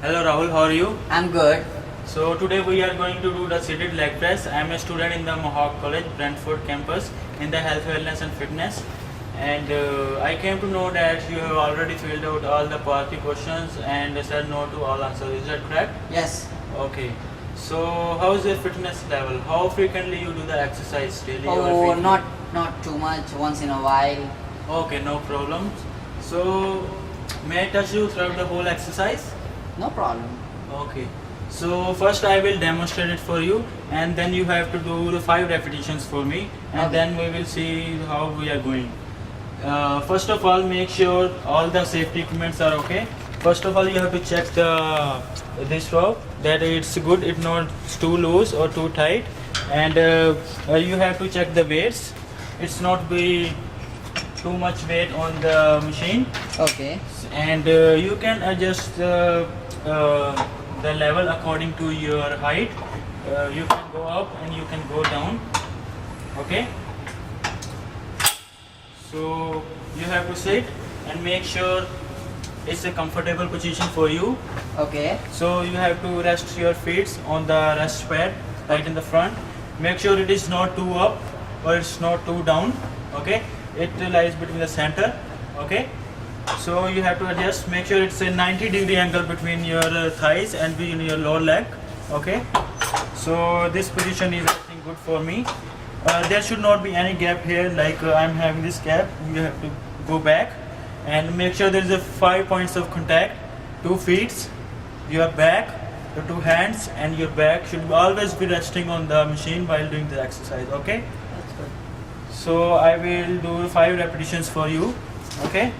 Hello Rahul, how are you? I'm good. So today we are going to do the seated leg press. I am a student in the Mohawk College, Brentford campus in the health, wellness and fitness. And I came to know that you have already filled out all the party questions and said no to all answers. Is that correct? Yes. Okay. So how is your fitness level? How frequently you do the exercise daily or Oh, weekly? not too much. Once in a while. Okay, no problems. So may I touch you throughout the whole exercise? No problem. Okay. So first I will demonstrate it for you and then you have to do the 5 repetitions for me and Okay. then we will see how we are going. First of all, make sure all the safety equipments are okay. First of all, you have to check this rope that it's good, it's not too loose or too tight, and you have to check the weights. It's not be too much weight on the machine, Okay. and you can adjust the level according to your height. You can go up and you can go down. Okay. So you have to sit and make sure it's a comfortable position for you. Okay. So you have to rest your feet on the rest pad right in the front. Make sure it is not too up or it's not too down. Okay, it lies between the center. Okay, so you have to adjust. Make sure it's a 90-degree angle between your thighs and between your lower leg. Okay, so this position is, I think, good for me. There should not be any gap here, like I'm having this gap. You have to go back and make sure there is a 5 points of contact. 2 feet, your back, your 2 hands and your back should always be resting on the machine while doing the exercise. Okay, That's good. so I will do 5 repetitions for you. Okay,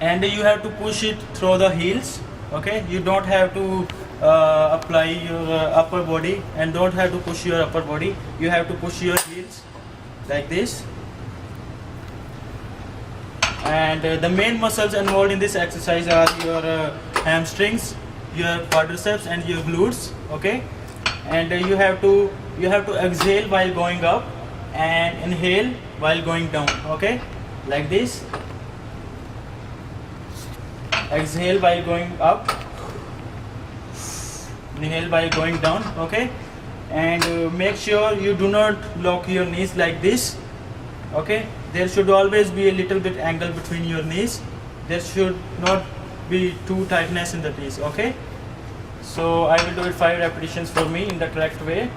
and you have to push it through the heels. Okay, you don't have to apply your upper body and don't have to push your upper body. You have to push your heels like this. And the main muscles involved in this exercise are your hamstrings, your quadriceps and your glutes. Okay, and you have to exhale while going up and inhale while going down. Okay, like this. Exhale while going up, inhale while going down. Okay, and make sure you do not lock your knees like this. Okay, there should always be a little bit angle between your knees. There should not be too tightness in the knees. Okay, so I will do it 5 repetitions for me in the correct way.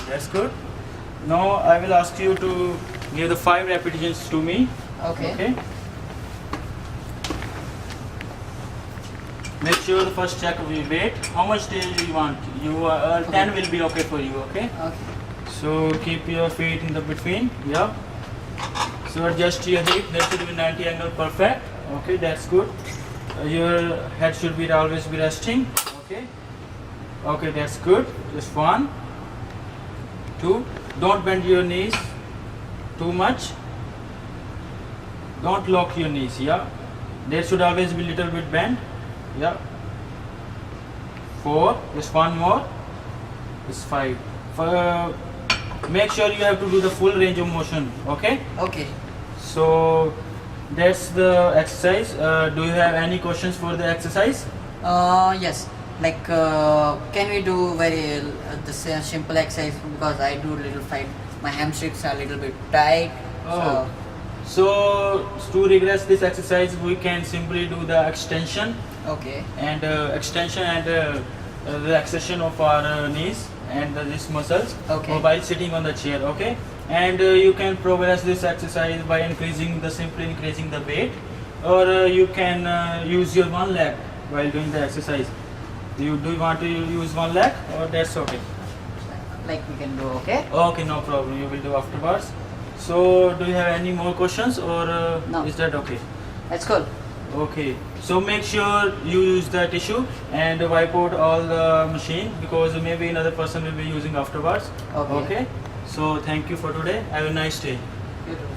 That's good. Now I will ask you to give the 5 repetitions to me. Okay. Okay. Make sure the first check we weight. How much do you want? You 10 will be okay for you. Okay. Okay. So keep your feet in the between. Yeah. So adjust your hip. That should be 90 angle. Perfect. Okay, that's good. Your head should be always be resting. Okay. Okay, that's good. Just 1, 2. Don't bend your knees too much. Don't lock your knees. Yeah. There should always be little bit bend. Yeah. 4. Just 1 more. It's 5. Make sure you have to do the full range of motion. Okay. Okay. So that's the exercise. Do you have any questions for the exercise? Yes. Like, can we do simple exercise, because I do little fight. My hamstrings are a little bit tight. Oh. So to regress this exercise, we can simply do the extension Okay. and relaxation of our knees and these muscles Okay. while sitting on the chair. Okay, and you can progress this exercise by simply increasing the weight, or you can use your one leg while doing the exercise. Do you want to use one leg, or that's okay? Like we can do. Okay. Okay, no problem. You will do afterwards. So, do you have any more questions, or No. is that okay? That's cool. Okay, so make sure you use the tissue and wipe out all the machine, because maybe another person will be using afterwards. Okay. Okay, so thank you for today. Have a nice day. You too.